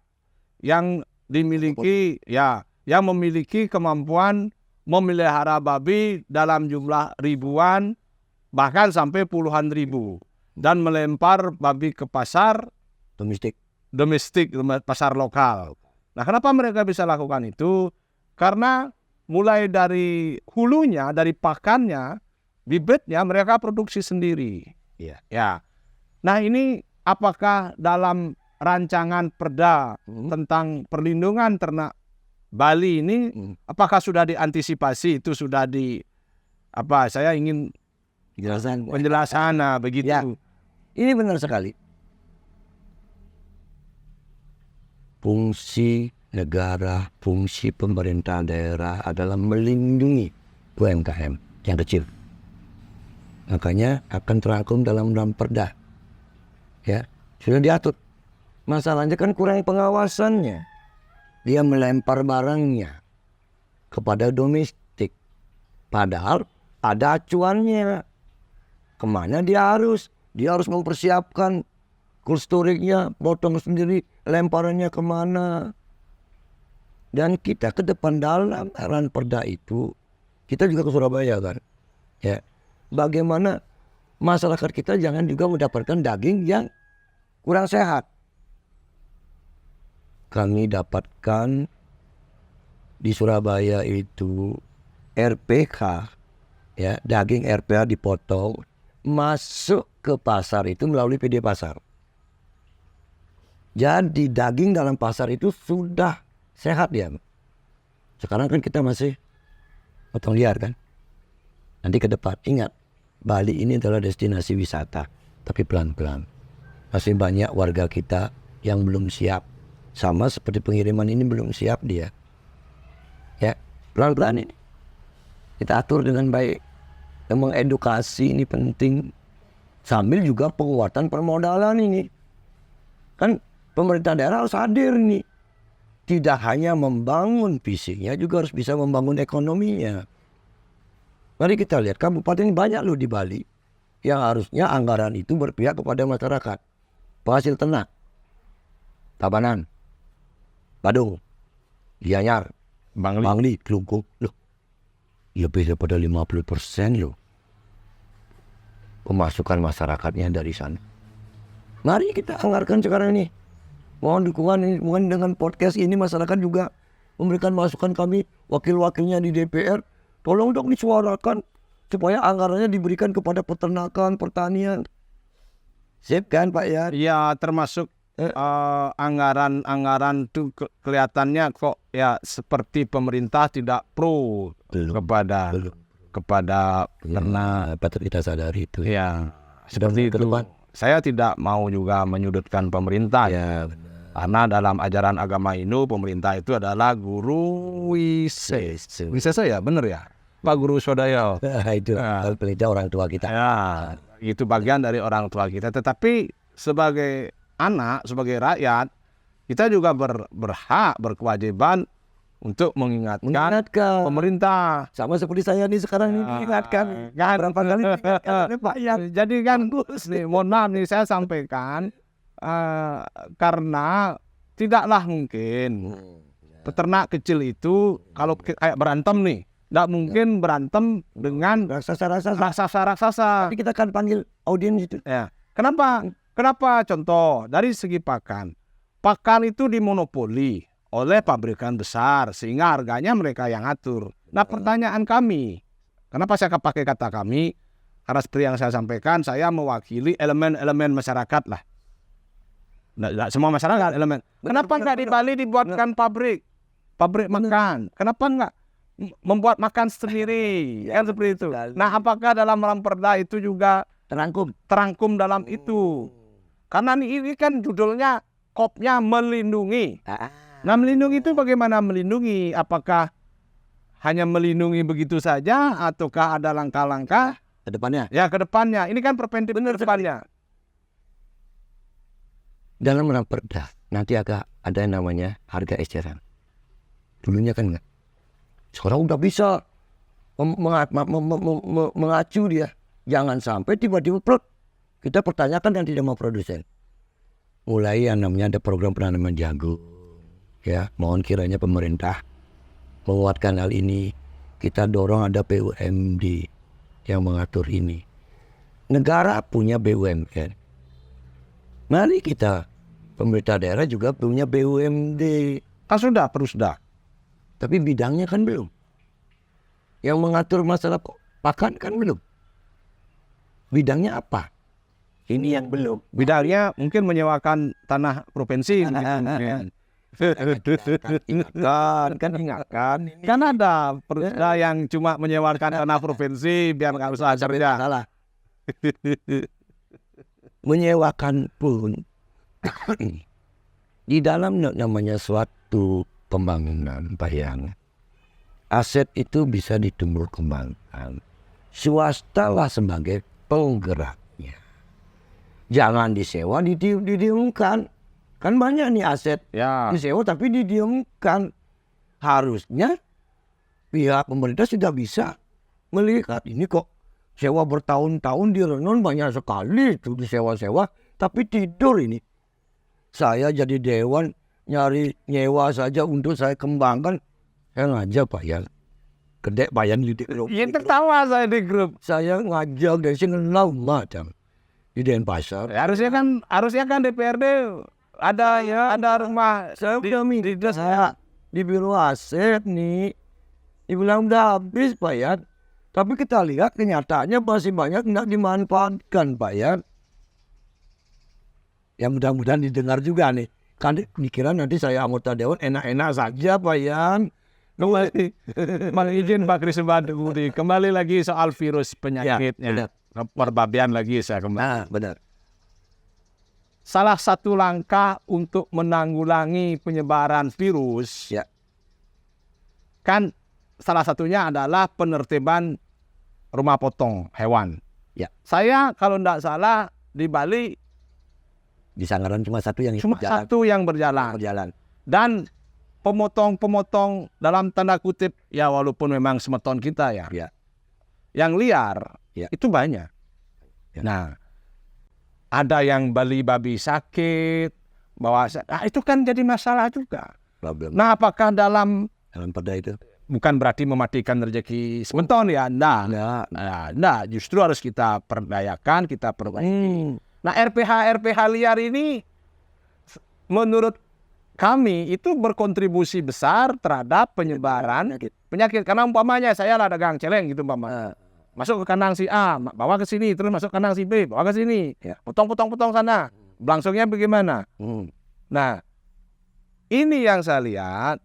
yang dimiliki yang memiliki kemampuan memelihara babi dalam jumlah ribuan bahkan sampai puluhan ribu dan melempar babi ke pasar domestik pasar lokal. Nah, kenapa mereka bisa lakukan itu? Karena mulai dari hulunya, dari pakannya, bibitnya mereka produksi sendiri. Ya. Nah, ini apakah dalam rancangan Perda tentang perlindungan ternak Bali ini apakah sudah diantisipasi? Itu sudah saya ingin penjelasan begitu. Ya, ini benar sekali. Fungsi negara, fungsi pemerintah daerah adalah melindungi UMKM yang kecil. Makanya akan terangkum dalam Perda. Ya, sudah diatur. Masalahnya kan kurang pengawasannya. Dia melempar barangnya kepada domestik. Padahal ada acuannya. Kemana dia harus? Dia harus mempersiapkan cold storage-nya, potong sendiri, lemparannya kemana. Dan kita ke depan dalam arahan Perda itu, kita juga ke Surabaya kan. Ya, bagaimana masyarakat kita jangan juga mendapatkan daging yang kurang sehat. kami dapatkan di Surabaya itu RPK, ya, daging RPK dipotong masuk ke pasar itu melalui PD pasar. Jadi daging dalam pasar itu sudah sehat ya. Sekarang kan kita masih potong liar kan. Nanti ke depan ingat, Bali ini adalah destinasi wisata, tapi pelan-pelan. Masih banyak warga kita yang belum siap. Sama seperti pengiriman ini belum siap dia. Ya, pelan-pelan ini. Kita atur dengan baik. Memang edukasi ini penting. Sambil juga penguatan permodalan ini. Kan pemerintah daerah harus hadir nih. Tidak hanya membangun fisiknya, juga harus bisa membangun ekonominya. Mari kita lihat, kabupaten banyak loh di Bali yang harusnya anggaran itu berpihak kepada masyarakat. Penghasil ternak, Tabanan, Badung, Gianyar, Bangli, Kelungkung, loh, lebih daripada 50% loh pemasukan masyarakatnya dari sana. Mari kita anggarkan sekarang ini. Mohon dukungan ini, mohon dengan podcast ini masyarakat juga memberikan masukan kami, wakil-wakilnya di DPR. Tolong dong disuarakan supaya anggarannya diberikan kepada peternakan, pertanian. Sip kan Pak ya? Iya, termasuk anggaran itu kelihatannya kok ya seperti pemerintah tidak pro kepada peternak. Patut kita sadari itu. Ya, seperti itu. Saya tidak mau juga menyudutkan pemerintah. Ya, karena dalam ajaran agama Hindu, pemerintah itu adalah guru Wiseso. Wiseso ya, benar ya? Pak Guru Swadaya. Itu pelita orang tua kita. Ya, itu bagian dari orang tua kita. Tetapi sebagai anak, sebagai rakyat, kita juga berhak, berkewajiban untuk mengingatkan pemerintah. Sama seperti saya nih sekarang ini diingatkan. Berapa kali diingatkan oleh Pak Yan. Jadi kan, nih, mohon maaf nih saya sampaikan, karena tidaklah mungkin peternak kecil itu kalau kayak berantem nih, tidak mungkin berantem dengan raksasa. Tapi kita akan panggil audiens itu. Ya. Kenapa? Contoh dari segi pakan itu dimonopoli oleh pabrikan besar sehingga harganya mereka yang atur. Nah, pertanyaan kami, kenapa saya pakai kata kami? Karena seperti yang saya sampaikan, saya mewakili elemen-elemen masyarakat lah. Nah, semua masyarakat elemen. Kenapa nggak di Bali dibuatkan pabrik makan? Kenapa nggak membuat makan sendiri? Kan seperti itu. Nah, apakah dalam Ramperda itu juga terangkum dalam itu? Karena ini kan judulnya kopnya melindungi. Nah, melindungi itu bagaimana melindungi? Apakah hanya melindungi begitu saja ataukah ada langkah-langkah ke depannya? Ya, ke depannya. Ini kan preventif ke depannya. Dalam Ramperda nanti ada yang namanya harga eceran. Dulunya kan enggak. Sekarang udah bisa mengacu dia. Jangan sampai tiba-tiba kita pertanyakan yang tidak mau produsen. Mulai yang namanya ada program penanaman jagung. Ya, mohon kiranya pemerintah menguatkan hal ini. Kita dorong ada BUMD yang mengatur ini. Negara punya BUMN. Mari kita, pemerintah daerah juga punya BUMD. Kan sudah, Perusda. Tapi bidangnya kan belum. Yang mengatur masalah pakan kan belum. Bidangnya apa? Ini yang belum. Bidangnya mungkin menyewakan tanah provinsi. Ingatkan. Kan ada Perusda yang cuma menyewakan tanah provinsi biar nggak usah kerja. Salah. Menyewakan pun di dalam namanya suatu pembangunan bayang, aset itu bisa ditumbuh kembangkan. Swasta lah sebagai penggeraknya. Jangan disewa, didiamkan. Kan banyak nih aset disewa tapi didiamkan. Harusnya pihak pemerintah sudah bisa melihat ini kok sewa bertahun-tahun di Renon banyak sekali itu disewa-sewa, tapi tidur ini. Saya jadi dewan nyari nyewa saja untuk saya kembangkan. Saya ngajak Pak Yan. Kedek Pak Yan di grup. Yang tertawa saya di grup. Saya ngajak dari sini macam di Denpasar. Ya, harusnya kan DPRD ada rumah Saya di, udah minta di des- saya di biro aset nih. Dibilang udah habis Pak Yan. Tapi kita lihat kenyataannya masih banyak nggak dimanfaatkan Pak Yan. Ya mudah-mudahan didengar juga nih. Kan dikira nanti saya anggota dewan enak-enak saja Pak Yan. kembali izin Pak Krisnabudi Budi, kembali lagi soal virus penyakitnya. Perbabian lagi saya kembali. Nah benar. Salah satu langkah untuk menanggulangi penyebaran virus, Ya. kan salah satunya adalah penertiban rumah potong hewan. Ya. Saya kalau tidak salah di Bali Di Sangaran cuma satu yang cuma satu yang berjalan. Dan pemotong-pemotong dalam tanda kutip, ya walaupun memang semeton kita ya, Ya. yang liar, Ya. itu banyak. Ya. Nah, ada yang beli babi sakit, itu kan jadi masalah juga. Problem Nah, apakah dalam dalam perda itu. bukan berarti mematikan rezeki semeton ya? Nah, justru harus kita perdayakan, kita perbaiki. Nah, RPH liar ini menurut kami itu berkontribusi besar terhadap penyebaran penyakit. Karena umpamanya saya lah dagang celeng gitu umpamanya. Masuk ke kandang si A, bawa ke sini, terus masuk kandang si B, bawa ke sini. Ya. Potong sana. Belangsungnya bagaimana? Nah, ini yang saya lihat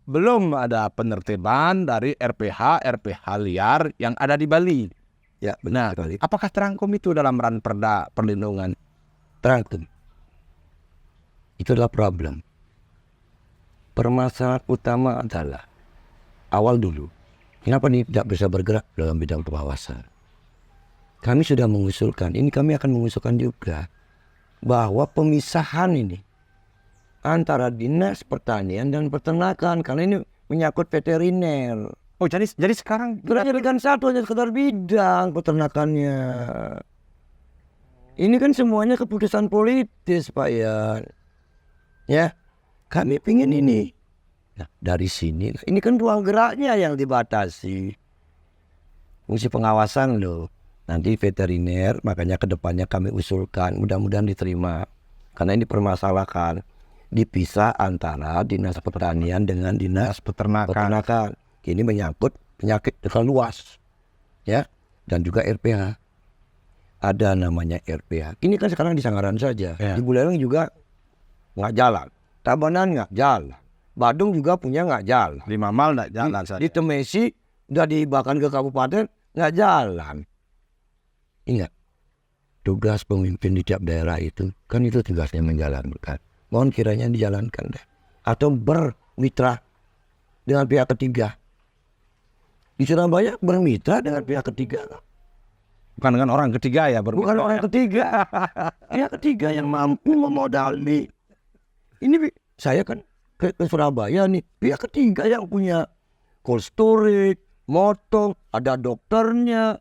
belum ada penertiban dari RPH liar yang ada di Bali. Ya Nah, benar sekali. apakah terangkum itu dalam ran perda perlindungan? Terangkum. Itu adalah problem. Permasalahan utama adalah awal dulu. Kenapa ini tidak bisa bergerak dalam bidang pengawasan? Kami sudah mengusulkan, ini kami akan mengusulkan juga bahwa pemisahan ini antara dinas pertanian dan peternakan, karena ini menyangkut veteriner. Oh, jadi sekarang Kita jadikan satu hanya sekedar bidang peternakannya. Ini kan semuanya keputusan politis Pak Yan. Ya, kami pingin ini. Nah, dari sini, ini kan ruang geraknya yang dibatasi. Fungsi pengawasan loh. Nanti veteriner, makanya ke depannya kami usulkan, mudah-mudahan diterima. Karena ini permasalahan dipisah antara dinas pertanian dengan dinas peternakan. Ini menyangkut penyakit terlalu luas, ya, dan juga RPH. Ada namanya RPH. Ini kan sekarang di Sangaran saja. Ya. Di Buleleng juga nggak jalan. Tabanan nggak jalan. Badung juga punya nggak jalan. di Mamal nggak jalan saja. Di Temesi udah dihibahkan ke kabupaten nggak jalan. Ingat, tugas pemimpin di tiap daerah itu kan itu tugasnya menjalankan. Mohon kiranya dijalankan deh. Atau bermitra dengan pihak ketiga. Di Surabaya bermitra dengan pihak ketiga. Bukan dengan orang ketiga ya, Bukan orang ketiga. Pihak ketiga yang mampu memodali. Ini saya kan ke Surabaya nih. Pihak ketiga yang punya cold storage, motong, ada dokternya.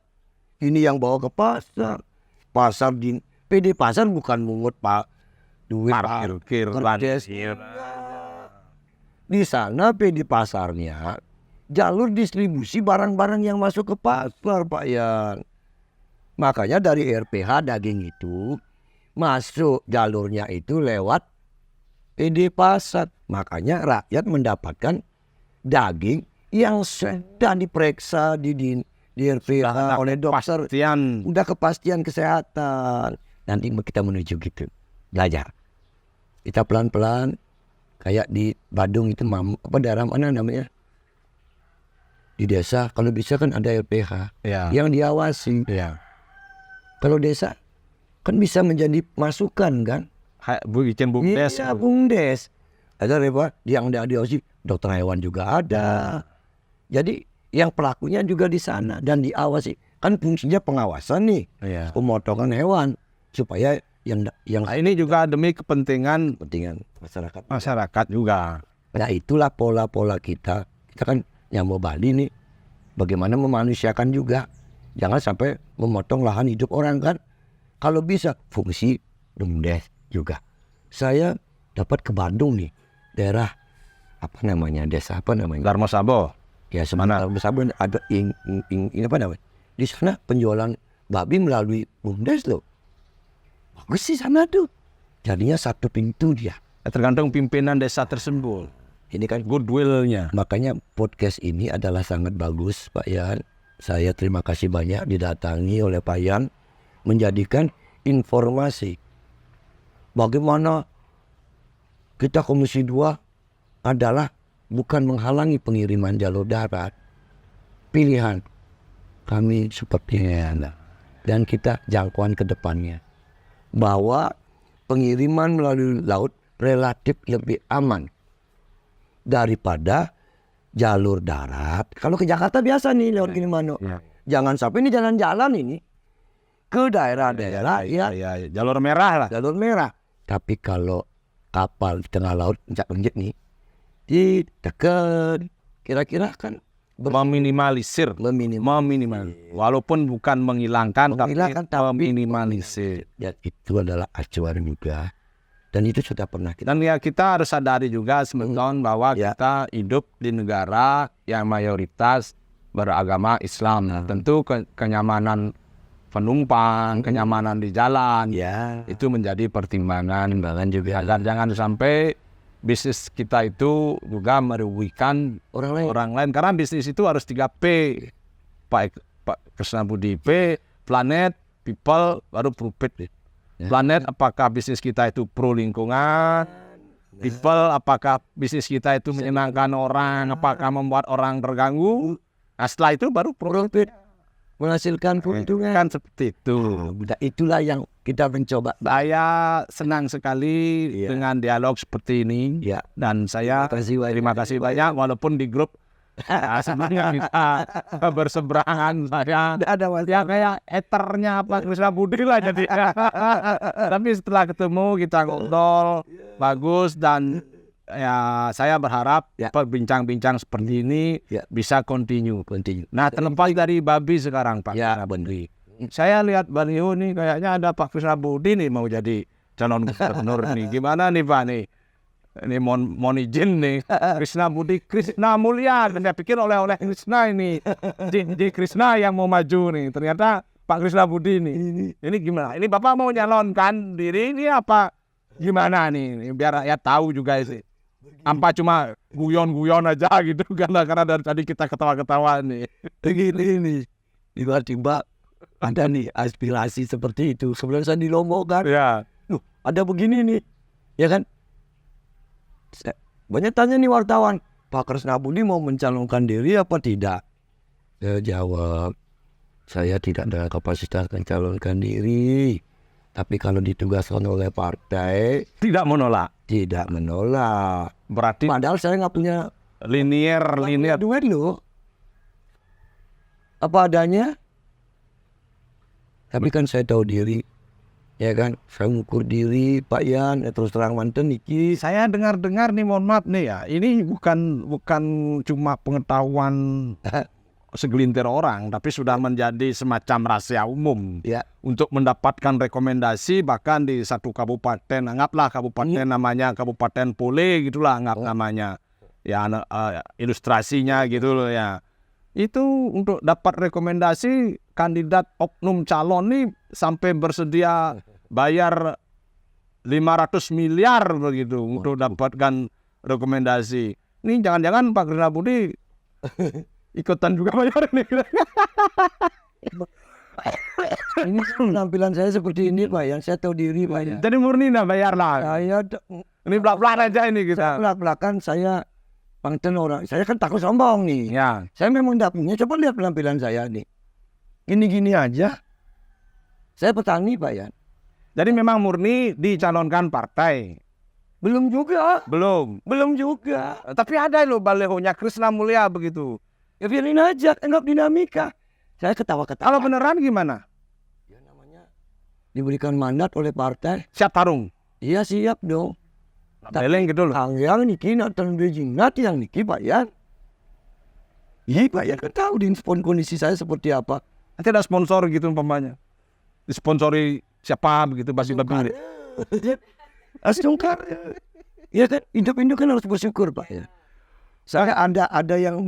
Ini yang bawa ke pasar. Pasar di PD pasar bukan mungut Pak duit parkir kerdes. Di sana PD pasarnya jalur distribusi barang-barang yang masuk ke pasar Pak Yan. Makanya dari RPH daging itu masuk jalurnya itu lewat PD pasar. Makanya rakyat mendapatkan daging yang sudah diperiksa di RPH oleh dokter. Udah kepastian kesehatan. Nanti kita menuju gitu. Belajar. Kita pelan-pelan kayak di Badung itu daerah mana namanya? Di desa kalau bisa kan ada LPH yang diawasi. Kalau desa kan bisa menjadi masukan kan? Bikin bumdes. Iya, bumdes. Ada repot yang diawasi dokter hewan juga ada. Jadi yang pelakunya juga di sana dan diawasi. Kan fungsinya pengawasan nih. Pemotongan hewan supaya yang ini juga demi kepentingan masyarakat juga. Nah, itulah pola-pola kita. Kita kan yang mau Bali nih, bagaimana memanusiakan juga. Jangan sampai memotong lahan hidup orang kan. Kalau bisa fungsi bumdes juga. Saya dapat ke Bandung nih, daerah apa namanya, desa apa namanya? Darmo Sabo. Ya, sebenarnya Darmo Sabo ada ini apa namanya? Di sana penjualan babi melalui bumdes loh. Bagus sih sana tuh. Jadinya satu pintu dia. Tergantung pimpinan desa tersebut. Ini kan Goodwill-nya. makanya podcast ini adalah sangat bagus Pak Yan. Saya terima kasih banyak didatangi oleh Pak Yan menjadikan informasi bagaimana kita Komisi 2 adalah bukan menghalangi pengiriman jalur darat. Pilihan kami sepertinya dan kita jangkauan ke depannya bahwa pengiriman melalui laut relatif lebih aman daripada jalur darat. Kalau ke Jakarta biasa nih lewat Gilimanuk. Jangan sampai ini jalan-jalan ini ke daerah-daerah ya Jalur merah lah. jalur merah. Tapi kalau kapal di tengah laut pencak-pencit nih ditekan, kira-kira kan Meminimalisir. Walaupun bukan menghilangkan, Menghilangkan, tapi meminimalisir. ya itu adalah acuan juga. Dan itu sudah pernah kita. Dan ya kita harus sadari juga sebenarnya bahwa kita hidup di negara yang mayoritas beragama Islam. Tentu kenyamanan penumpang, kenyamanan di jalan, itu menjadi pertimbangan juga. Dan jangan sampai bisnis kita itu juga merugikan orang lain. Karena bisnis itu harus 3P. Pak Krisna Budi, P, planet, people, baru profit. Planet, apakah bisnis kita itu pro lingkungan? People, apakah bisnis kita itu menyenangkan orang? Apakah membuat orang terganggu? Nah, setelah itu baru profit. Menghasilkan keuntungan. Kan seperti itu. Nah, itulah yang kita mencoba. Saya senang sekali dengan dialog seperti ini. Dan saya terima kasih banyak walaupun di grup sebenarnya kita berseberangan. Saya ada ya kayak haternya Pak Krisna Budi lah jadi. Tapi setelah ketemu kita ngobrol bagus dan ya saya berharap perbincang-bincang seperti ini bisa continue. Nah, terlepas dari Babi sekarang Pak Krisna Budi. Saya lihat baliho nih kayaknya ada Pak Krisna Budi nih mau jadi calon gubernur nih. Gimana nih Pak nih? Ini mohon izin nih, Krisna Budi, Krisna Mulia. Dan saya pikir oleh Krisna ini, di Krisna yang mau maju nih. Ternyata Pak Krisna Budi nih. Ini gimana? Ini Bapak mau nyalonkan diri ini apa? Gimana nih? Biar rakyat tahu juga sih. Apa cuma guyon-guyon aja gitu? Karena dari tadi kita ketawa-ketawa nih. Begini nih, tiba-tiba ada nih aspirasi seperti itu. Sebenarnya saya di Lombok kan. Ada begini nih, ya kan? Banyak tanya nih wartawan, Pak Krisna Budi mau mencalonkan diri apa tidak? Saya jawab, saya tidak ada kapasitas mencalonkan diri. Tapi kalau ditugaskan oleh partai, tidak menolak. Berarti padahal saya nggak punya linear duit loh. Apa adanya. Tapi kan saya tahu diri. Ya kan, saya mengukur diri Pak Yan, terus terang manten iki. Saya dengar-dengar nih, mohon maaf nih ya, ini bukan cuma pengetahuan segelintir orang, tapi sudah menjadi semacam rahasia umum. Untuk mendapatkan rekomendasi bahkan di satu kabupaten, anggaplah kabupaten namanya Kabupaten Pole gitulah namanya. Ya ilustrasinya gitu loh ya. Itu untuk dapat rekomendasi kandidat oknum calon nih sampai bersedia bayar 500 miliar begitu untuk dapatkan rekomendasi. Ini jangan-jangan Pak Krisna Budi ikutan juga bayar nih. Ini penampilan saya seperti ini Pak Yan, saya tahu diri Pak Yan. Jadi murni nah bayar lah. Ini belak-belak aja ini kita. Belak-belakan saya pangten orang. Saya kan takut sombong nih. Saya memang tidak punya. Coba lihat penampilan saya nih. Gini-gini aja. Saya petani Pak Yan. Jadi memang murni dicalonkan partai. Belum juga. Belum juga. Tapi ada loh balehonya Krisna Mulia begitu. Ya biarin aja, anggap dinamika. Saya ketawa-ketawa. Kalau beneran gimana? Ya namanya diberikan mandat oleh partai. Siap tarung? Iya siap dong. Beleng gitu loh. Yang niki nak nanti yang niki Pak Yan. Iya Pak Yan kan tahu di kondisi saya seperti apa. Nanti ada sponsor gitu umpamanya. Disponsori siapa begitu pasti babi. Astungkar. Ya kan hidup kan harus bersyukur Pak ya. Saya ada yang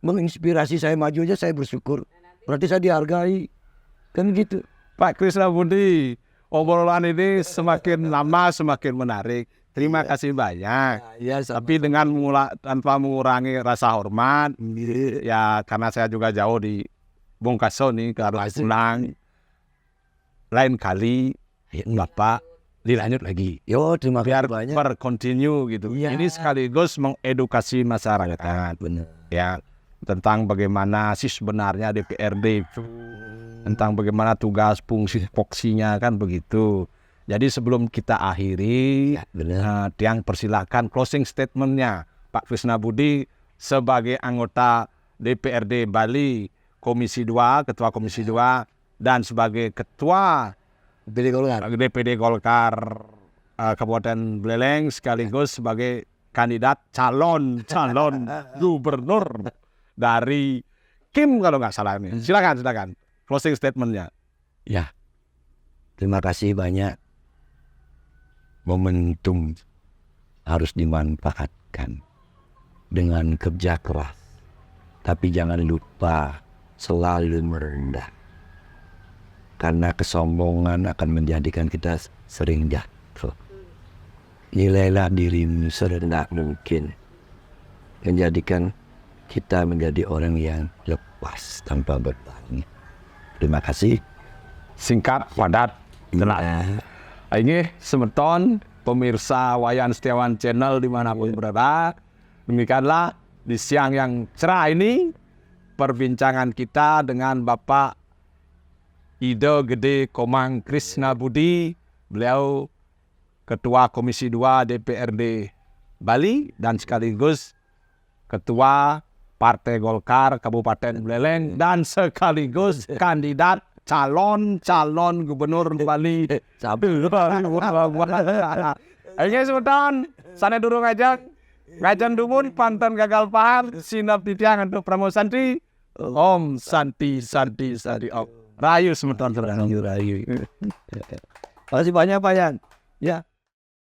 menginspirasi saya maju aja saya bersyukur. Berarti saya dihargai. Kan gitu. Pak Krisna Budi, obrolan ini semakin lama semakin menarik. Terima kasih banyak. Ya, Tapi dengan tanpa mengurangi rasa hormat, ya karena saya juga jauh di Bongkaso nih, harus pulang. Lain kali, Bapak dilanjut lagi. Yo, terima Biar kasih banyak. berkontinu gitu. Iya. Ini sekaligus mengedukasi masyarakat. Benar. Ya, tentang bagaimana sih sebenarnya DPRD itu, tentang bagaimana tugas fungsi foksinya kan begitu. Jadi sebelum kita akhiri, Tiang persilakan closing statementnya Pak Krisna Budi sebagai anggota DPRD Bali Komisi 2, Ketua Komisi 2, dan sebagai Ketua DPD Golkar Kabupaten Buleleng sekaligus sebagai kandidat calon gubernur dari Kim kalau nggak salah ini. Silakan closing statementnya. Ya, terima kasih banyak. Momentum harus dimanfaatkan dengan kerja keras. Tapi jangan lupa selalu merendah. Karena kesombongan akan menjadikan kita sering jatuh. Nilailah dirimu serendah mungkin. Menjadikan kita menjadi orang yang lepas tanpa bertanya. Terima kasih. Singkat, padat, jelas. Ini semeton pemirsa Wayan Setiawan Channel dimanapun berada. Demikianlah di siang yang cerah ini perbincangan kita dengan Bapak Ido Gede Komang Krisna Budi. Beliau Ketua Komisi 2 DPRD Bali dan sekaligus Ketua Partai Golkar Kabupaten Buleleng dan sekaligus kandidat calon gubernur Bali. Ayo semeton, sana durung ngajan dumun pantan gagal paham sinap titiang untuk Pramono Santri. Om Santi Om. Rayu semeton. Rayu. Terima kasih banyak Pak Yan. Ya.